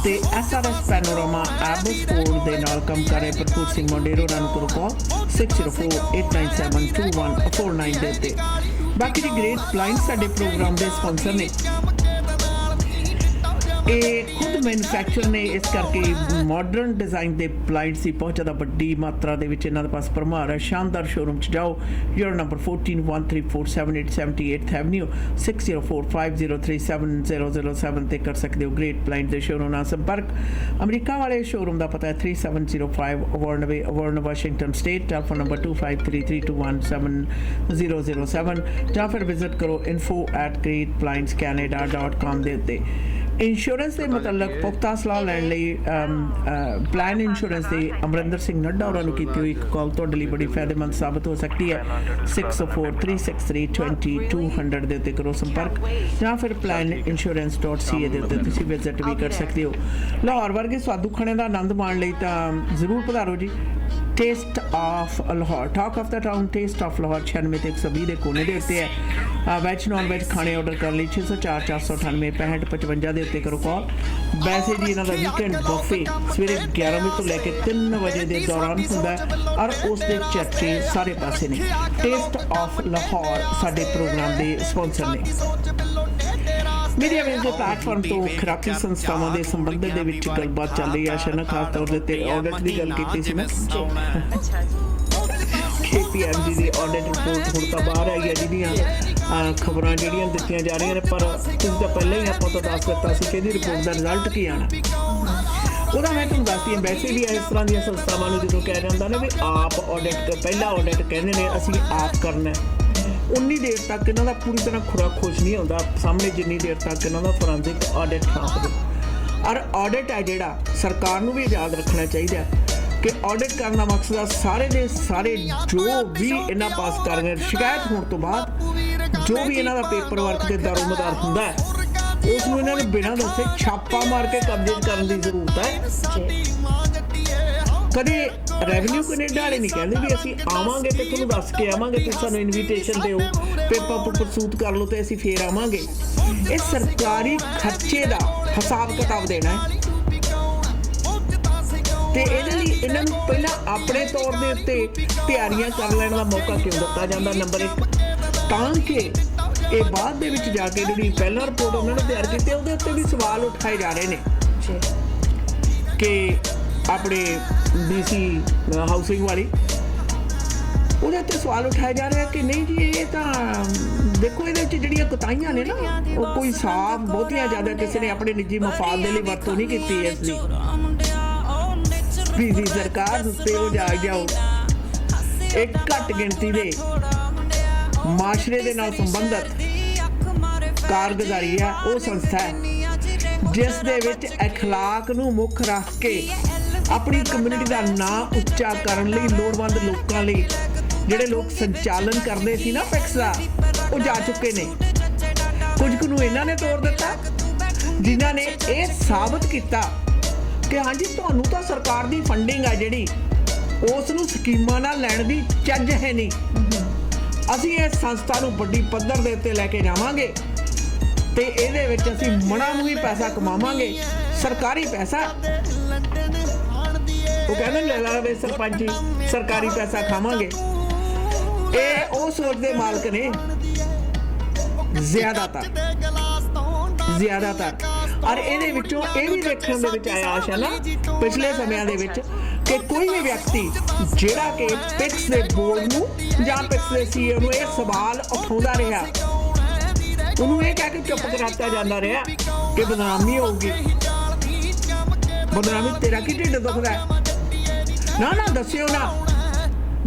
ते SRS पैनोरामा एबोस्पोर्ट दे नाल काम कर रहे भरपूर सिंह मोडेरो उन्होंने करो कॉल 6048972149 दे उत्ते। बाकी दी ग्रेट ब्लाइंड साडे प्रोग्राम दे स्पॉन्सर ने खुद मैन्युफैक्चर ने इस करके मॉडर्न डिजाइन के ब्लाइंड्स की बहुत ज़्यादा वड्डी मात्रा के इन्होंने पास भरमार है। शानदार शोरूम जाओ यूनिट नंबर 14 1347 78 एवेन्यू 6045037007 ते कर सकते हो। ग्रेट ब्लाइंड के शोरूम नाल संपर्क अमरीका वाले शोरूम का पता है 3705 अवॉर्न वाशिंगटन स्टेट। टेलीफोन नंबर 2533217007 या फिर विजिट करो info@greatblindscanada.com के उत्ते। इंश्योरेंस के मतलब पुख्ता सलाह लैन लई प्लान इंश्योरेंस के अमरिंदर सिंह नड्डा उन्होंने की हुई एक कॉल तो लिए बड़ी फायदेमंद साबित हो सकती है। 6043632200 के उत्ते करो संपर्क या फिर planinsurance.ca के उत्ते तुसीं विजिट भी कर सकते हो। लाहौर वर्गे स्वादू खाने का आनंद माण लई तां जरूर पधारो जी। Taste of Lahore talk of the town taste of Lahore 96 ते 120 के कोने के उत्ते है। वैज नॉन वैज खाने ऑर्डर कर ली 604 498 65 55 के उत्ते करो कॉल। वैसे जी इन्हों का वीकेंड बफे सवेरे 11 बजे तो लैके 3 बजे के दौरान होंगे और उसके चर्चे सारे पासे ने। टेस्ट ऑफ लाहौर साडे प्रोग्राम के स्पॉन्सर ने। मीडिया वेज के प्लेटफॉर्म तो खुराकी संस्थावां के संबंध के विच गलबात चल रही है। आशा खास तौर पर ऑडिट की गल की सी मैं KPMG की ऑडिट रिपोर्ट हुण तां बाहर आई है जिहदियां खबरां जिहड़ियां दित्तियां जा रही हैं पर तुसीं तां पहले ही आपां तां दस दित्ता सी कि इहदी रिपोर्ट का रिजल्ट की आना ਉਹਦਾ मैं तुहानूं दसदी हां। वैसे भी इस तरह दी संस्थावां नूं जदों कहा जांदा ना भी आप ऑडिट पहला ऑडिट कहंदे ने असीं आप करना उन्नी देर तक इन्हां दा पूरी तरह खुरा खोज नहीं आउंदा सामने जिन्नी देर तक इन्हां दा फोरेंसिक ऑडिट ना होवे। और ऑडिट है जिहड़ा सरकार नूं भी याद रखना चाहिए कि ऑडिट करने का मकसद है सारे दे सारे जो भी इन्हां पास कर गए शिकायत होने तो बाद जो भी इन्हां दा पेपर वर्क के दारोमदार हुंदा है उसनूं इन्हां ने बिना दसे छापा मार के कब्जे करने की जरूरत है। कदे रेवन्यू कनेडा वाले नहीं कहते भी असीं आवांगे तो तुहानूं दस के आवांगे तो सानूं इनविटेशन दिओ पेपर पुपर सूट कर लो तो असीं फिर आवांगे। ये सरकारी खर्चे का हिसाब किताब देना है तो ये इन्हों पहला अपने तौर के उत्ते तैयारियां कर लेने का मौका क्यों दिता जाता। नंबर 1 ताकि ये बाद दे विच जाके जी पहला रिपोर्ट उन्होंने तैयार की उसके उत्ते भी सवाल उठाए जा रहे हैं कि अपने DC हाउसिंग वाली ਉਹਦੇ ਉੱਤੇ सवाल उठाए जा रहे हैं कि नहीं जी ये तो देखो ये ਜਿਹੜੀਆਂ ਕੁਤਾਹੀਆਂ ਨੇ ਨਾ ਉਹ ਕੋਈ ਸਾਫ ਬਹੁਤੀਆਂ ਜ਼ਿਆਦਾ ਕਿਸੇ ਨੇ ਆਪਣੇ ਨਿੱਜੀ ਮਫਾਦ ਦੇ ਲਈ ਵਰਤੋਂ ਨਹੀਂ ਕੀਤੀ ਇਸ ਦੀ ਵੀ ਸਰਕਾਰ ਉੱਤੇ ਉਹ ਜਾਓ ਇੱਕ ਘੱਟ ਗਿਣਤੀ ਦੇ ਮਾਸ਼ਰੇ ਦੇ ਨਾਲ ਸੰਬੰਧਿਤ ਕਾਰਗੁਜ਼ਾਰੀ ਹੈ ਉਹ ਸੰਸਥਾ ਹੈ ਜਿਸ ਦੇ ਵਿੱਚ ਅਖਲਾਕ ਨੂੰ ਮੁੱਖ ਰੱਖ ਕੇ अपनी कम्यूनिटी का नाम उच्चा करने लई लोड़वंद लोगों लई जिहड़े लोग संचालन करते सी ना टैक्स का वो जा चुके ने। कुछ नूं इन्हां ने तोड़ दिता जिन्हां ने ये साबित किया कि हाँ जी तुहानूं तां सरकार की फंडिंग है जिहड़ी उस नूं स्कीमां नाल लैण दी चज है नहीं। असीं इस संस्था नूं वड्डी पद्धर दे उत्ते लैके जावांगे ते इहदे विच असीं मणां नूं भी पैसा कमावांगे सरकारी पैसा वो कहते लैला दे सरपंच जी सरकारी पैसा खावांगे ये वो सोच दे मालक ने ज्यादातर और ये भी देखने दे विच आया आशा ना पिछले समय दे विच कि कोई भी व्यक्ति जिहड़ा कि पिक्स दे बोर्ड नूं जां पिक्स दे CEO नूं ये सवाल उठाउंदा रहा उन्होंने ये कह के चुप कराता जाता रहा कि बदनामी होगी। बदनामी तेरा की ढिड दुखदा ना दस्सिओ ना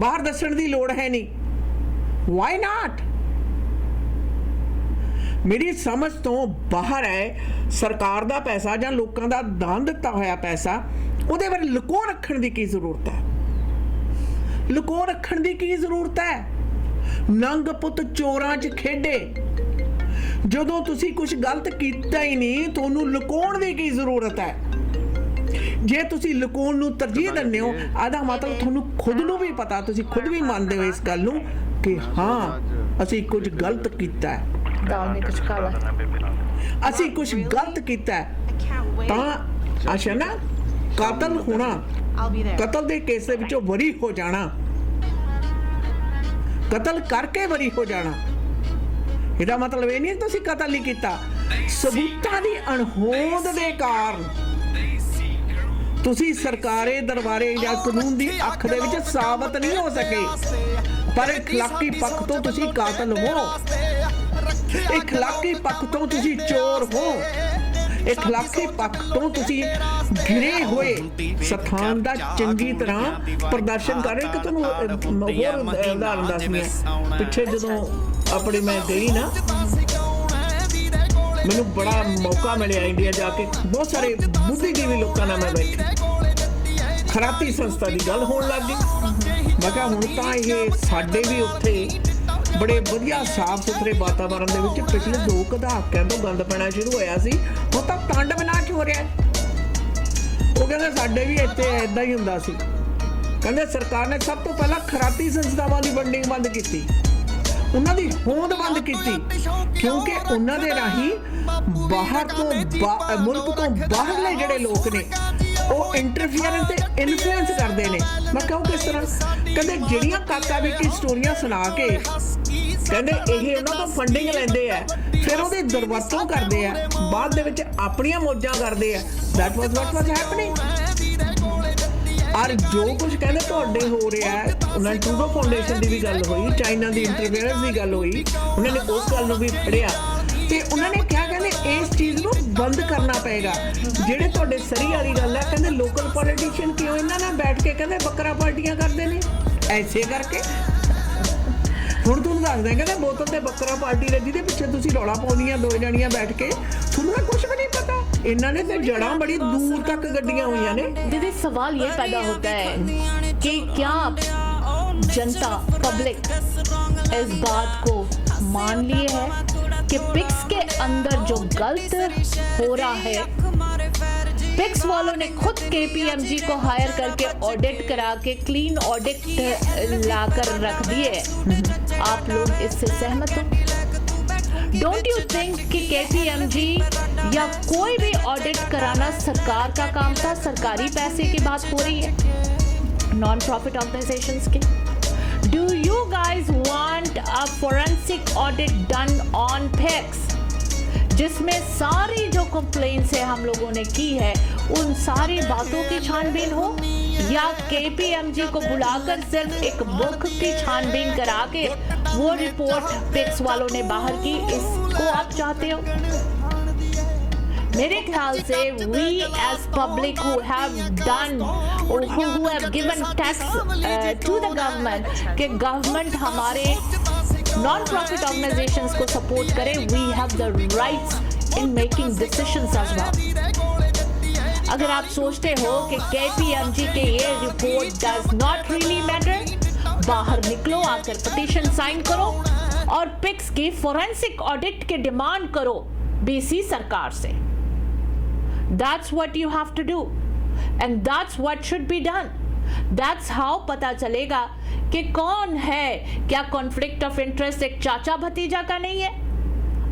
बाहर दस्सण दी लोड़ है नहीं ਵਾਈ ਨਾਟ? ਮੇਰੀ ਸਮਝ ਤੋਂ ਬਾਹਰ ਹੈ ਸਰਕਾਰ ਦਾ ਪੈਸਾ ਜਾਂ ਲੋਕਾਂ ਦਾ ਦਾਨ ਦਿੱਤਾ ਹੋਇਆ ਪੈਸਾ, ਉਹਦੇ ਬਾਰੇ ਲੁਕੋ ਰੱਖਣ ਦੀ ਕੀ ਜ਼ਰੂਰਤ ਹੈ? ਲੁਕੋ ਰੱਖਣ ਦੀ ਕੀ ਜ਼ਰੂਰਤ ਹੈ? ਨੰਗ ਪੁੱਤ ਚੋਰਾਂ 'ਚ ਖੇਡੇ। ਜਦੋਂ ਤੁਸੀਂ ਕੁਝ ਗਲਤ ਕੀਤਾ ਹੀ ਨਹੀਂ, ਤੁਹਾਨੂੰ ਲੁਕਾਉਣ ਦੀ ਕੀ ਜ਼ਰੂਰਤ ਹੈ? ਜੇ ਤੁਸੀਂ ਲੁਕਾਉਣ ਨੂੰ ਤਰਜੀਹ ਦਿੰਦੇ ਹੋ, ਇਹਦਾ ਮਤਲਬ ਤੁਹਾਨੂੰ ਖੁਦ ਨੂੰ ਵੀ ਪਤਾ, ਤੁਸੀਂ ਖੁਦ ਵੀ ਮੰਨਦੇ ਹੋ ਇਸ ਗੱਲ ਨੂੰ ਕਿ ਹਾਂ ਅਸੀਂ ਕੁਝ ਗਲਤ ਕੀਤਾ ਹੈ, ਅਸੀਂ ਕੁਝ ਗਲਤ ਕੀਤਾ ਹੈ। ਤਾਂ ਅੱਛਾ ਨਾ, ਕਾਤਲ ਹੋਣਾ, ਕਤਲ ਦੇ ਕੇਸ ਦੇ ਵਿੱਚੋਂ ਬਰੀ ਹੋ ਜਾਣਾ, ਕਤਲ ਕਰਕੇ ਬਰੀ ਹੋ ਜਾਣਾ, ਇਹਦਾ ਮਤਲਬ ਇਹ ਨਹੀਂ ਤੁਸੀਂ ਕਤਲ ਨਹੀਂ ਕੀਤਾ। ਸਬੂਤਾਂ ਦੀ ਅਣਹੋਂਦ ਦੇ ਕਾਰਨ ਤੁਸੀਂ ਸਰਕਾਰੇ ਦਰਬਾਰੇ ਜਾਂ ਕਾਨੂੰਨ ਦੀ ਅੱਖ ਦੇ ਵਿੱਚ ਸਾਬਤ ਨਹੀਂ ਹੋ ਸਕੇ, ਪਰ ਇਖਲਾਕੀ ਪੱਖ ਤੋਂ ਤੁਸੀਂ ਕਾਤਲ ਹੋ, ਇਖਲਾਕੀ ਪੱਖ ਤੋਂ ਤੁਸੀਂ ਚੋਰ ਹੋ, ਇਖਲਾਕੀ ਪੱਖ ਤੋਂ ਤੁਸੀਂ ਗਿਰੇ ਹੋਏ ਸਥਾਨ ਦਾ ਚੰਗੀ ਤਰ੍ਹਾਂ ਪ੍ਰਦਰਸ਼ਨ ਕਰ ਰਹੇ। ਕਿ ਤੁਹਾਨੂੰ ਹੋਰ ਉਦਾਹਰਨ ਦੱਸਣੀ ਹੈ, ਪਿੱਛੇ ਜਦੋਂ ਆਪਣੇ ਮੈਂ ਗਈ ਨਾ, ਮੈਨੂੰ ਬੜਾ ਮੌਕਾ ਮਿਲਿਆ ਇੰਡੀਆ ਜਾ ਕੇ, ਬਹੁਤ ਸਾਰੇ ਬੁੱਧੀਜੀਵੀ ਲੋਕਾਂ ਨਾਲ ਮੈਂ ਬੈਠੀ, ਖਰਾਤੀ ਸੰਸਥਾ ਦੀ ਗੱਲ ਹੋਣ ਲੱਗ ਗਈ। ਮੈਂ ਕਿਹਾ ਹੁਣ ਤਾਂ ਇਹ ਸਾਡੇ ਵੀ ਉੱਥੇ ਬੜੇ ਵਧੀਆ ਸਾਫ਼ ਸੁਥਰੇ ਵਾਤਾਵਰਨ ਦੇ ਵਿੱਚ ਪਿਛਲੇ 2 ਦਹਾਕਿਆਂ ਤੋਂ ਗੰਦ ਪੈਣਾ ਸ਼ੁਰੂ ਹੋਇਆ ਸੀ, ਹੁਣ ਤਾਂ ਤਾਂਡਵ ਨਾਚ ਹੋ ਰਿਹਾ। ਉਹ ਕਹਿੰਦੇ ਸਾਡੇ ਵੀ ਇੱਥੇ ਏਦਾਂ ਹੀ ਹੁੰਦਾ ਸੀ। ਕਹਿੰਦੇ ਸਰਕਾਰ ਨੇ ਸਭ ਤੋਂ ਪਹਿਲਾਂ ਖਰਾਤੀ ਸੰਸਥਾਵਾਂ ਦੀ ਫੰਡਿੰਗ ਬੰਦ ਕੀਤੀ, ਉਹਨਾਂ ਦੀ ਹੋਂਦ ਬੰਦ ਕੀਤੀ, ਕਿਉਂਕਿ ਉਹਨਾਂ ਦੇ ਰਾਹੀਂ ਬਾਹਰ ਤੋਂ ਮੁਲਕ ਤੋਂ ਬਾਹਰਲੇ ਜਿਹੜੇ ਲੋਕ ਨੇ ਉਹ ਇੰਟਰਫੀਅਰੈਂਸ ਤੇ ਇਨਫਲੂਐਂਸ ਕਰਦੇ ਨੇ। ਮੈਂ ਕਹਾਂ ਕਿਸ ਤਰ੍ਹਾਂ? ਕਹਿੰਦੇ ਜਿਹੜੀਆਂ ਕਾਕਾ ਬੇਟੀ ਸਟੋਰੀਆਂ ਸੁਣਾ ਕੇ ਕਹਿੰਦੇ ਇਹ ਉਹਨਾਂ ਤੋਂ ਫੰਡਿੰਗ ਲੈਂਦੇ ਆ, ਫਿਰ ਉਹਦੀ ਦੁਰਵਰਤੋਂ ਕਰਦੇ ਆ, ਬਾਅਦ ਦੇ ਵਿੱਚ ਆਪਣੀਆਂ ਮੌਜਾਂ ਕਰਦੇ ਆ। That was what was happening. ਔਰ ਜੋ ਕੁਝ ਕਹਿੰਦੇ ਤੁਹਾਡੇ ਹੋ ਰਿਹਾ ਹੈ, ਉਹਨਾਂ ਟਰੂਡੋ ਫਾਊਂਡੇਸ਼ਨ ਦੀ ਵੀ ਗੱਲ ਹੋਈ, ਚਾਈਨਾ ਦੀ ਇੰਟਰਫੀਅਰੈਂਸ ਦੀ ਗੱਲ ਹੋਈ, ਉਹਨਾਂ ਨੇ ਉਸ ਗੱਲ ਨੂੰ ਵੀ ਫੜਿਆ ਤੇ ਉਹਨਾਂ ਨੇ ਕਿਹਾ ਕਹਿੰਦੇ ਇਸ ਚੀਜ਼ ਨੂੰ ਬੰਦ ਕਰਨਾ ਪਏਗਾ। ਜਿਹੜੇ ਤੁਹਾਡੇ ਸਰੀ ਵਾਲੀ ਗੱਲ ਹੈ, ਕਹਿੰਦੇ ਲੋਕਲ ਪੋਲੀਟੀਸ਼ੀਅਨ ਕਿਉਂ ਇਹਨਾਂ ਨਾਲ ਬੈਠ ਕੇ ਕਹਿੰਦੇ ਬੱਕਰਾ ਪਾਰਟੀਆਂ ਕਰਦੇ ਨੇ, ਐਸੇ ਕਰਕੇ। ਹੁਣ ਤੁਹਾਨੂੰ ਦੱਸਦਾ ਕਹਿੰਦੇ ਬੋਤਲ ਤੇ ਬੱਕਰਾ ਪਾਰਟੀ ਦਾ, ਜਿਹਦੇ ਪਿੱਛੇ ਤੁਸੀਂ ਰੌਲਾ ਪਾਉਂਦੀਆਂ 2 ਜਣੀਆਂ ਬੈਠ ਕੇ, ਤੁਹਾਨੂੰ ਤਾਂ ਕੁਝ ਵੀ ਨਹੀਂ ਪਤਾ। ਇਹਨਾਂ ਨੇ ਤੇ ਜੜਾਂ ਬੜੀ ਦੂਰ ਤੱਕ ਗੱਡੀਆਂ ਹੋਈਆਂ ਨੇ। दीदी सवाल ये पैदा होता है कि क्या जनता पब्लिक इस बात को मान लिए है कि पिक्स के अंदर जो गलत हो रहा है, पिक्स वालों ने खुद KPMG को हायर करके ऑडिट करा के क्लीन ऑडिट लाकर रख दिए। आप लोग इससे सहमत हो? डोंट यू थिंक कि KPMG या कोई भी ऑडिट कराना सरकार का काम था? सरकारी पैसे की बात हो रही है, नॉन प्रॉफिट ऑर्गेनाइजेशंस की। Do you guys want a forensic audit done on PICS, जिसमें सारी जो कंप्लेंट्स है हम लोगों ने की है उन सारी बातों की छानबीन हो, या KPMG को बुलाकर सिर्फ एक बुक की छानबीन करा के वो रिपोर्ट पिक्स वालों ने बाहर की, इसको आप चाहते हो? मेरे ख्याल से we as public who have done or who have given tax to the government, कि गवर्नमेंट हमारे नॉन प्रॉफिट ऑर्गेनाइजेशंस को सपोर्ट करे, we have the rights in making decisions as well. अगर आप सोचते हो कि KPMG के ये report does not really matter, बाहर निकलो, आकर पिटीशन साइन करो और पिक्स की फोरेंसिक ऑडिट की डिमांड करो BC सरकार से। That's what you have to do and that's what should be done. That's how पता चलेगा कि कौन है। क्या कॉन्फ्लिक्ट ऑफ इंटरेस्ट एक चाचा भतीजा का नहीं है?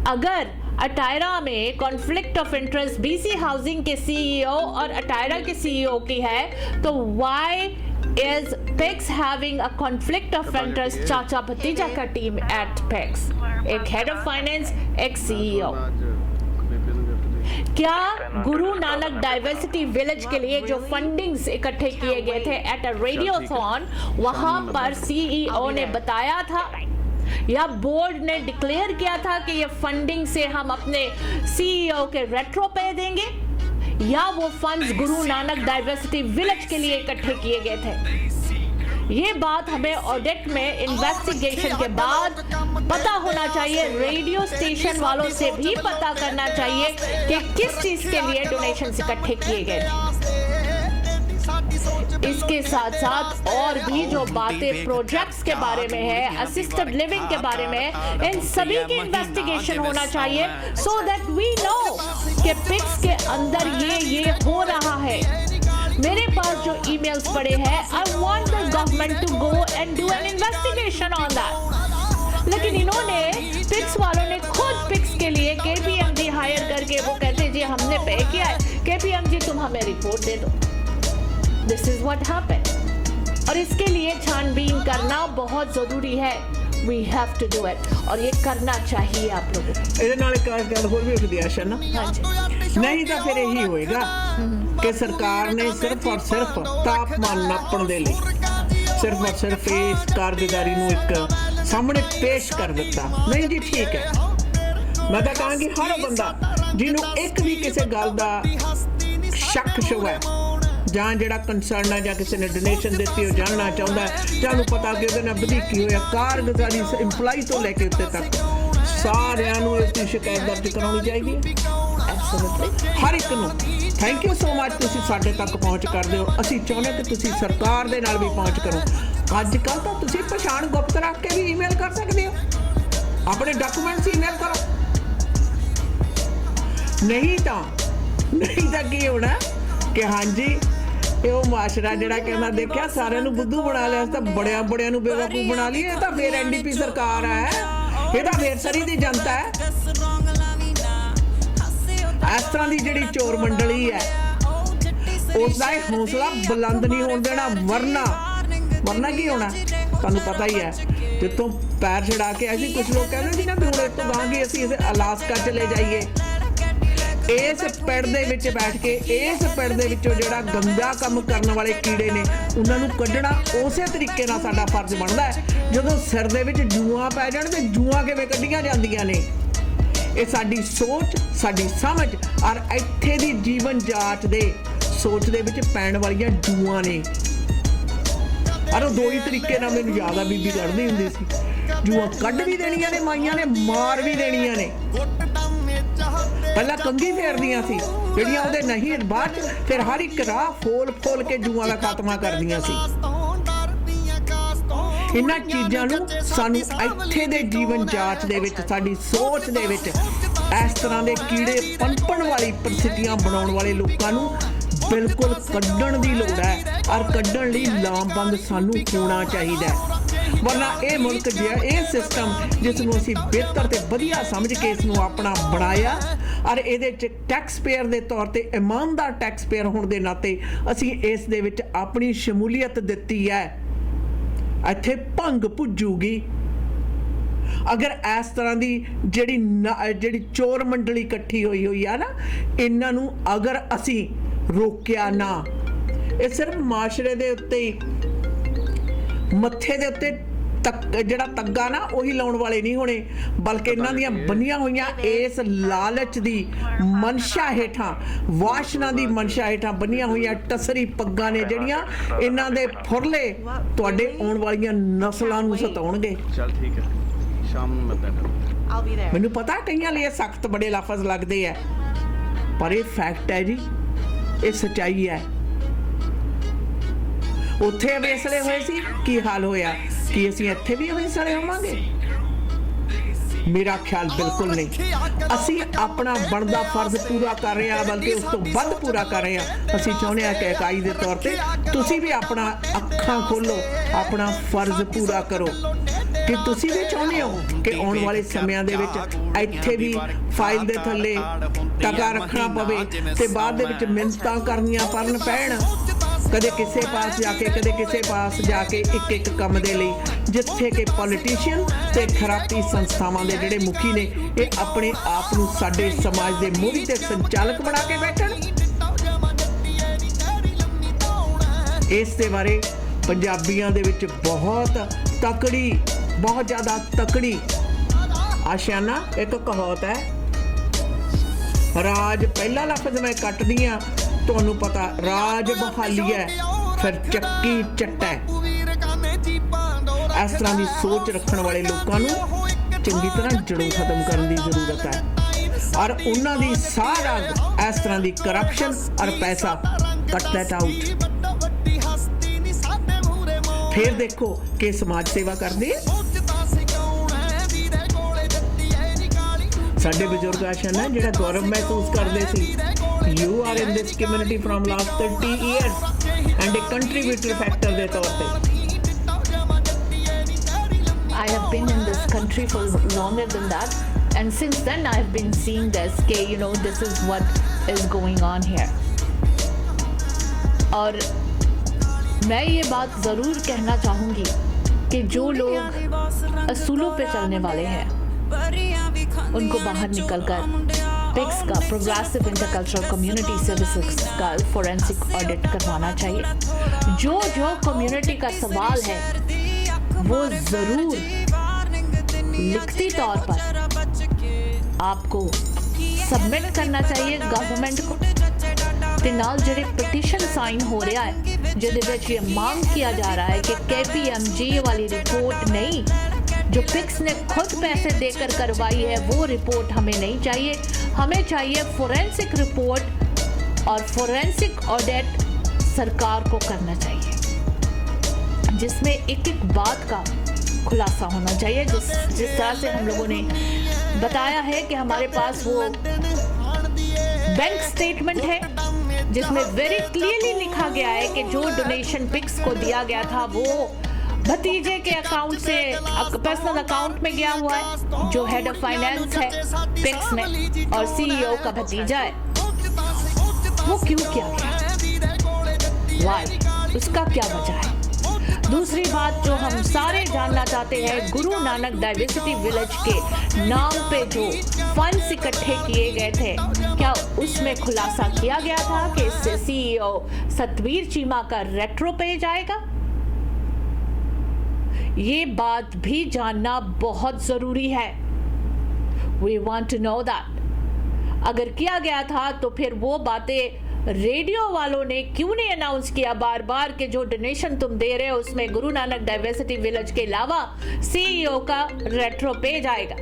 अगर अटायरा में conflict of interest BC housing के CEO और अटायरा के CEO की है, तो why is PICS having a conflict of interest चाचा भतीजा का टीम at PICS? एक हेड ऑफ फाइनेंस, एक CEO। क्या गुरु नानक डाइवर्सिटी विलेज के लिए जो फंडिंग्स इकट्ठे किए गए थे एट अ रेडियोथॉन, वहां पर CEO ने बताया था या बोर्ड ने डिक्लेयर किया था कि ये फंडिंग से हम अपने CEO के रेट्रो पे देंगे, या वो funds Guru Nanak diversity village के लिए इकट्ठे किए गए थे? ये बात हमें ऑडिट में इन्वेस्टिगेशन के बाद पता होना चाहिए, रेडियो स्टेशन वालों से भी पता करना चाहिए कि किस चीज के लिए डोनेशंस इकट्ठे किए गए थे। इसके साथ साथ और भी जो बातें प्रोजेक्ट्स के बारे में है, असिस्टेड लिविंग के बारे में है, इन सभी की इन्वेस्टिगेशन होना चाहिए, सो दैट वी नो कि पिक्स के अंदर ये हो रहा है। मेरे पास जो ईमेल्स पड़े हैं, I want the government to go and do an investigation on that. लेकिन इन्होंने, पिक्स वालों ने खुद पिक्स के लिए केपीएमजी हायर करके, वो कहते जी हमने पे किया है, केपीएमजी तुम हमें रिपोर्ट दे दो। This is what happened. और इसके लिए छानबीन करना बहुत जरूरी है। We have to do it, और ये करना चाहिए आप लोगों को। ਇਹਦੇ ਨਾਲ ਇੱਕ ਗੱਲ ਹੋਰ ਵੀ ਉੱਠਦੀ ਆਸ਼ਾ ਨਾ, ਨਹੀਂ ਤਾਂ ਫਿਰ ਇਹੀ ਹੋਏਗਾ ਕਿ ਸਰਕਾਰ ਨੇ ਸਿਰਫ ਔਰ ਸਿਰਫ ਤਾਪਮਾਨ ਨਾਪਣ ਦੇ ਲਈ ਸਿਰਫ ਔਰ ਸਿਰਫ ਇਸ ਕਾਰਗੁਜ਼ਾਰੀ ਨੂੰ ਇੱਕ ਸਾਹਮਣੇ ਪੇਸ਼ ਕਰ ਦਿੱਤਾ। ਨਹੀਂ ਜੀ ਠੀਕ ਹੈ, ਮੈਂ ਤਾਂ ਕਹਾਂਗੀ ਹਰ ਬੰਦਾ ਜਿਹਨੂੰ ਇੱਕ ਵੀ ਕਿਸੇ ਗੱਲ ਦਾ ਸ਼ੱਕ ਸ਼ੁਬਾ ਹੈ ਜਾਂ ਜਿਹੜਾ ਕੰਸਰਨ ਹੈ ਜਾਂ ਕਿਸੇ ਨੇ ਡੋਨੇਸ਼ਨ ਦਿੱਤੀ ਉਹ ਜਾਣਨਾ ਚਾਹੁੰਦਾ ਹੈ, ਤੁਹਾਨੂੰ ਪਤਾ ਕਿ ਉਹਦੇ ਨਾਲ ਵਧੀਕੀ ਹੋਇਆ ਕਾਰਗੁਜ਼ਾਰੀ ਇੰਪਲਾਈ ਤੋਂ ਲੈ ਕੇ ਉੱਤੇ ਤੱਕ ਸਾਰਿਆਂ ਨੂੰ ਇਸ ਦੀ ਸ਼ਿਕਾਇਤ ਦਰਜ ਕਰਾਉਣੀ ਚਾਹੀਦੀ ਹੈ। ਐਬਸੋਲੂਟਲੀ ਹਰ ਇੱਕ ਨੂੰ। ਥੈਂਕ ਯੂ ਸੋ ਮਚ, ਤੁਸੀਂ ਸਾਡੇ ਤੱਕ ਪਹੁੰਚ ਕਰਦੇ ਹੋ। ਅਸੀਂ ਚਾਹੁੰਦੇ ਕਿ ਤੁਸੀਂ ਸਰਕਾਰ ਦੇ ਨਾਲ ਵੀ ਪਹੁੰਚ ਕਰੋ। ਅੱਜ ਕੱਲ੍ਹ ਤਾਂ ਤੁਸੀਂ ਪਛਾਣ ਗੁਪਤ ਰੱਖ ਕੇ ਵੀ ਈਮੇਲ ਕਰ ਸਕਦੇ ਹੋ, ਆਪਣੇ ਡਾਕੂਮੈਂਟਸ ਈਮੇਲ ਕਰੋ। ਨਹੀਂ ਤਾਂ ਕੀ ਹੋਣਾ ਕਿ ਹਾਂਜੀ ਇਹ ਉਹ ਮਾਸ਼ਰਾ ਜਿਹੜਾ ਕਹਿੰਦਾ ਦੇਖਿਆ ਸਾਰਿਆਂ ਨੂੰ ਬੁੱਧੂ ਬਣਾ ਲਿਆ, ਤਾਂ ਬੜਿਆਂ ਨੂੰ ਬੇਵਕੂਫ ਬਣਾ ਲਈ। ਇਹ ਤਾਂ ਫੇਰ ਐਨਡੀਪੀ ਸਰਕਾਰ ਹੈ, ਇਹ ਤਾਂ ਫੇਰ ਸਰੀ ਦੀ ਜਨਤਾ ਹੈ। ਇਸ ਤਰ੍ਹਾਂ ਦੀ ਜਿਹੜੀ ਚੋਰ ਮੰਡਲੀ ਹੈ ਉਸ ਦਾ ਇਹ ਹੌਸਲਾ ਬੁਲੰਦ ਨਹੀਂ ਹੋਣ ਦੇਣਾ, ਵਰਨਾ ਕੀ ਹੋਣਾ ਤੁਹਾਨੂੰ ਪਤਾ ਹੀ ਹੈ। ਜਿੱਥੋਂ ਪੈਰ ਛੜਾ ਕੇ ਅਸੀਂ ਕੁਝ ਲੋਕ ਕਹਿੰਦੇ ਸੀ ਨਾ ਵੀ ਹੁਣ ਇਸ ਤੋਂ ਗਾਂਗੇ ਅਸੀਂ ਅਲਾਸਕਾ ਚਲੇ ਜਾਈਏ। ਇਸ ਪਿੰਡ ਦੇ ਵਿੱਚ ਬੈਠ ਕੇ ਇਸ ਪਿੰਡ ਦੇ ਵਿੱਚੋਂ ਜਿਹੜਾ ਗੰਦਾ ਕੰਮ ਕਰਨ ਵਾਲੇ ਕੀੜੇ ਨੇ ਉਹਨਾਂ ਨੂੰ ਕੱਢਣਾ ਉਸੇ ਤਰੀਕੇ ਨਾਲ ਸਾਡਾ ਫਰਜ਼ ਬਣਦਾ ਹੈ। ਜਦੋਂ ਸਿਰ ਦੇ ਵਿੱਚ ਜੂਆਂ ਪੈ ਜਾਣ ਤੇ ਜੂਆਂ ਕਿਵੇਂ ਕੱਢੀਆਂ ਜਾਂਦੀਆਂ ਨੇ, ਇਹ ਸਾਡੀ ਸੋਚ, ਸਾਡੀ ਸਮਝ ਔਰ ਇੱਥੇ ਦੀ ਜੀਵਨ ਜਾਂਚ ਦੇ ਸੋਚ ਦੇ ਵਿੱਚ ਪੈਣ ਵਾਲੀਆਂ ਜੂਆਂ ਨੇ। ਔਰ ਉਹ ਦੋ ਹੀ ਤਰੀਕੇ ਨਾਲ ਮੈਨੂੰ ਯਾਦ ਆ ਬੀਬੀ ਲੜਦੀ ਹੁੰਦੀ ਸੀ, ਜੂਆਂ ਕੱਢ ਵੀ ਦੇਣੀਆਂ ਨੇ ਮਾਈਆਂ ਨੇ, ਮਾਰ ਵੀ ਦੇਣੀਆਂ ਨੇ। ਪਹਿਲਾਂ ਕੰਘੀ ਫੇਰਦੀਆਂ ਸੀ ਜਿਹੜੀਆਂ ਉਹਦੇ ਨਹੀਂ, ਬਾਅਦ ਫਿਰ ਹਰ ਇੱਕ ਰਾਹ ਫੋਲ ਕੇ ਜੂਆਂ ਦਾ ਖਾਤਮਾ ਕਰਦੀਆਂ ਸੀ। ਇਹਨਾਂ ਚੀਜ਼ਾਂ ਨੂੰ ਸਾਨੂੰ ਇੱਥੇ ਦੇ ਜੀਵਨ ਜਾਂਚ ਦੇ ਵਿੱਚ, ਸਾਡੀ ਸੋਚ ਦੇ ਵਿੱਚ ਇਸ ਤਰ੍ਹਾਂ ਦੇ ਕੀੜੇ ਪਨਪਣ ਵਾਲੀ ਪਰਿਸਥਿਤੀਆਂ ਬਣਾਉਣ ਵਾਲੇ ਲੋਕਾਂ ਨੂੰ ਬਿਲਕੁਲ ਕੱਢਣ ਦੀ ਲੋੜ ਹੈ। ਔਰ ਕੱਢਣ ਲਈ ਲਾਮਬੰਦ ਸਾਨੂੰ ਹੋਣਾ ਚਾਹੀਦਾ ਹੈ। ਵਰਨਾ ਇਹ ਮੁਲਕ ਜਿਹਾ, ਇਹ ਸਿਸਟਮ ਜਿਸ ਨੂੰ ਅਸੀਂ ਬਿਹਤਰ ਤੇ ਵਧੀਆ ਸਮਝ ਕੇ ਇਸ ਨੂੰ ਆਪਣਾ ਬਣਾਇਆ ਔਰ ਇਹਦੇ 'ਚ ਟੈਕਸ ਪੇਅਰ ਦੇ ਤੌਰ ਤੇ ਇਮਾਨਦਾਰ ਟੈਕਸ ਪੇਅਰ ਹੋਣ ਦੇ ਨਾਤੇ ਅਸੀਂ ਇਸ ਦੇ ਵਿੱਚ ਆਪਣੀ ਸ਼ਮੂਲੀਅਤ ਦਿੱਤੀ ਹੈ, ਇੱਥੇ ਭੰਗ ਪੁੱਜੂਗੀ ਅਗਰ ਇਸ ਤਰ੍ਹਾਂ ਦੀ ਜਿਹੜੀ ਚੋਰ ਮੰਡਲੀ ਇਕੱਠੀ ਹੋਈ ਆ ਨਾ, ਇਹਨਾਂ ਨੂੰ ਅਗਰ ਅਸੀਂ ਰੋਕਿਆ ਨਾ। ਇਹ ਸਿਰਫ ਮਾਸ਼ਰੇ ਦੇ ਉੱਤੇ ਹੀ, ਮੱਥੇ ਦੇ ਉੱਤੇ ਜਿਹੜਾ ਤੱਗਾ ਨਾ ਉਹੀ ਲਾਉਣ ਵਾਲੇ ਨਹੀਂ ਹੋਣੇ, ਬਲਕਿ ਇਹਨਾਂ ਦੀਆਂ ਬੰਨੀਆਂ ਹੋਈਆਂ ਇਸ ਲਾਲਚ ਦੀ ਮਨਸ਼ਾ ਹੇਠਾਂ, ਵਾਸ਼ਨਾ ਦੀ ਮਨਸ਼ਾ ਹੇਠਾਂ ਬੰਨੀਆਂ ਹੋਈਆਂ ਟਸਰੀ ਪੱਗਾਂ ਨੇ ਜਿਹੜੀਆਂ ਇਹਨਾਂ ਦੇ ਫੁਰਲੇ ਤੁਹਾਡੇ ਆਉਣ ਵਾਲੀਆਂ ਨਸਲਾਂ ਨੂੰ ਸਤਾਉਣਗੇ। ਚਲ ਠੀਕ ਹੈ, ਸ਼ਾਮ ਨੂੰ ਮਿਲਦੇ ਹਾਂ। ਮੈਨੂੰ ਪਤਾ ਕਈਆਂ ਲਈ ਇਹ ਸਖਤ ਬੜੇ ਲਫ਼ਜ਼ ਲੱਗਦੇ ਆ, ਪਰ ਇਹ ਫੈਕਟ ਹੈ ਜੀ, ਇਹ ਸੱਚਾਈ ਹੈ। ਉੱਥੇ ਅਵੇਸਲੇ ਹੋਏ ਸੀ, ਕੀ ਹਾਲ ਹੋਇਆ? ਕੀ ਅਸੀਂ ਇੱਥੇ ਵੀ ਅਵੇਸਲੇ ਹੋਵਾਂਗੇ? ਮੇਰਾ ਖਿਆਲ ਬਿਲਕੁਲ ਨਹੀਂ। ਅਸੀਂ ਆਪਣਾ ਬਣਦਾ ਫਰਜ਼ ਪੂਰਾ ਕਰ ਰਹੇ ਹਾਂ, ਬਲਕਿ ਉਸ ਤੋਂ ਵੱਧ ਪੂਰਾ ਕਰ ਰਹੇ ਹਾਂ। ਅਸੀਂ ਚਾਹੁੰਦੇ ਹਾਂ ਕਿ ਇਕਾਈ ਦੇ ਤੌਰ ਤੇ ਤੁਸੀਂ ਵੀ ਆਪਣਾ ਅੱਖਾਂ ਖੋਲੋ, ਆਪਣਾ ਫਰਜ਼ ਪੂਰਾ ਕਰੋ। ਕਿ ਤੁਸੀਂ ਵੀ ਚਾਹੁੰਦੇ ਹੋ ਕਿ ਆਉਣ ਵਾਲੇ ਸਮਿਆਂ ਦੇ ਵਿੱਚ ਇੱਥੇ ਵੀ ਫਾਈਲ ਦੇ ਥੱਲੇ ਟਕਾ ਰੱਖਣਾ ਪਵੇ ਤੇ ਬਾਅਦ ਦੇ ਵਿੱਚ ਮਿੰਨਤਾਂ ਕਰਨੀਆਂ ਪੈਣ, ਕਦੇ ਕਿਸੇ ਪਾਸ ਜਾ ਕੇ, ਕਦੇ ਕਿਸੇ ਪਾਸ ਜਾ ਕੇ, ਇੱਕ ਕੰਮ ਦੇ ਲਈ, ਜਿੱਥੇ ਕਿ ਪੋਲੀਟੀਸ਼ੀਅਨ ਤੇ ਖਰਾਬੀ ਸੰਸਥਾਵਾਂ ਦੇ ਜਿਹੜੇ ਮੁਖੀ ਨੇ ਇਹ ਆਪਣੇ ਆਪ ਨੂੰ ਸਾਡੇ ਸਮਾਜ ਦੇ ਮੋਹਰੀ ਤੇ ਸੰਚਾਲਕ ਬਣਾ ਕੇ ਬੈਠਣ। ਇਸ ਦੇ ਬਾਰੇ ਪੰਜਾਬੀਆਂ ਦੇ ਵਿੱਚ ਬਹੁਤ ਜ਼ਿਆਦਾ ਤਕੜੀ ਆਸ਼ਿਆਨਾ ਇੱਕ ਕਹਾਵਤ ਹੈ, ਰਾਜ ਪਹਿਲਾ ਲਫ਼ਜ਼ ਮੈਂ ਕੱਟਦੀ ਹਾਂ, ਤੁਹਾਨੂੰ ਪਤਾ ਰਾਜ ਬਹਾਲੀ ਹੈ, ਫਿਰ ਚੱਕੀ ਚੱਟਾ। इस तरह की सोच रखने वाले लोगों को चंगी तरह जड़ों खत्म करने की जरूरत है और उन्हां दी सारा इस तरह की करप्शन और पैसा कट दैट आउट। फिर देखो कि समाज सेवा करते साडे बुजुर्ग आशन है जिहड़ा गौरव महसूस करते सी you are in this community from last 30 years and a contributor factor के तौर पर। I have been in this country for longer than that, and since then I have been seeing this कि you know this is what is going on here. और मैं ये बात ज़रूर कहना चाहूँगी कि जो लोग असूलों पे चलने वाले हैं उनको बाहर निकलकर पिक्स का प्रोग्रेसिव इंटरकल्चरल कम्युनिटी सर्विसेज का फोरेंसिक ऑडिट करवाना चाहिए। जो कम्युनिटी का सवाल है वो ज़रूर लिखती तौर पर आपको सबमिट करना चाहिए गवर्नमेंट को। ते नाल जेडे पिटीशन साइन हो रहा है जिहदे विच ये मांग किया जा रहा है कि KPMG वाली रिपोर्ट नहीं, जो पिक्स ने खुद पैसे देकर करवाई है वो रिपोर्ट हमें नहीं चाहिए। हमें चाहिए फोरेंसिक रिपोर्ट और फोरेंसिक ऑडिट सरकार को करना चाहिए जिसमें एक एक बात का खुलासा होना चाहिए। जिस तरह से हम लोगों ने बताया है कि हमारे पास वो बैंक स्टेटमेंट है जिसमें वेरी क्लियरली लिखा गया है कि जो डोनेशन पिक्स को दिया गया था वो भतीजे के अकाउंट से पर्सनल अकाउंट में गया हुआ है, जो हेड ऑफ फाइनेंस है पिक्स में और CEO का भतीजा है। वो क्यों किया गया, वाई, उसका क्या वजह है? दूसरी बात जो हम सारे जानना चाहते हैं, गुरु नानक डाइवर्सिटी विलेज के नाम पे जो फंड्स इकट्ठे किए गए थे, क्या उसमें खुलासा किया गया था कि इससे CEO सतवीर चीमा का रेट्रो पे जाएगा? ये बात भी जानना बहुत जरूरी है। We want to know that। अगर किया गया था तो फिर वो बातें रेडियो वालों ने क्यों नहीं अनाउंस किया बार बार कि जो डोनेशन तुम दे रहे हो उसमें गुरु नानक डाइवर्सिटी विलेज के अलावा CEO का रेट्रो पे जाएगा?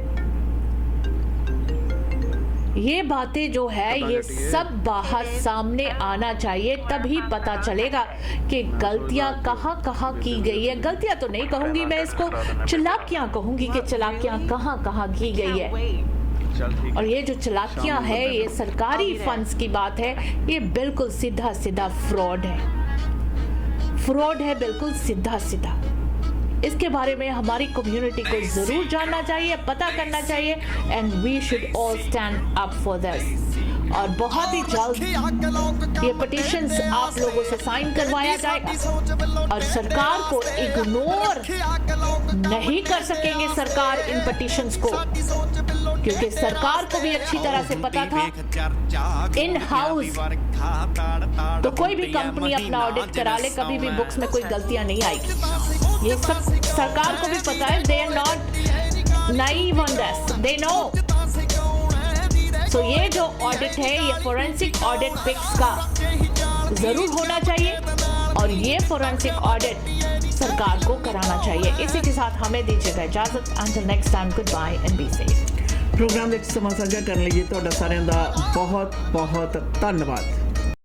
ये बातें जो है ये सब बाहर सामने आना चाहिए, तभी पता चलेगा कि गलतियां कहां की गई है। गलतियां तो नहीं कहूंगी मैं, इसको चालाकियां कहूंगी कि चालाकियां कहां की गई है। और ये जो चालाकियां है, ये सरकारी फंड्स की बात है, ये बिल्कुल सीधा फ्रॉड है बिल्कुल सीधा। इसके बारे में हमारी कम्युनिटी को जरूर जानना चाहिए, पता करना चाहिए, and we should all stand up for this. और बहुत ही जल्द ये पिटीशंस आप लोगों से साइन करवाया जाएगा और सरकार को इग्नोर नहीं कर सकेंगे सरकार इन पिटीशंस को, क्योंकि सरकार को भी अच्छी तरह से पता था इन हाउस तो कोई भी कंपनी अपना ऑडिट करा ले, कभी भी बुक्स में कोई गलतियां नहीं आएगी। ये सब सरकार को भी पता है। They are not naive on this, they know. So ये जो ऑडिट है ये फोरेंसिक ऑडिट पिक्स का जरूर होना चाहिए और ये फोरेंसिक ऑडिट सरकार को कराना चाहिए। इसी के साथ हमें दीजिएगा इजाजत। Until next time, goodbye and be safe। Program ਵਿੱਚ ਸਮਾਂ ਸਾਂਝਾ ਕਰਨ ਲਈ ਤੁਹਾਡਾ ਸਾਰਿਆਂ ਦਾ ਬਹੁਤ ਧੰਨਵਾਦ।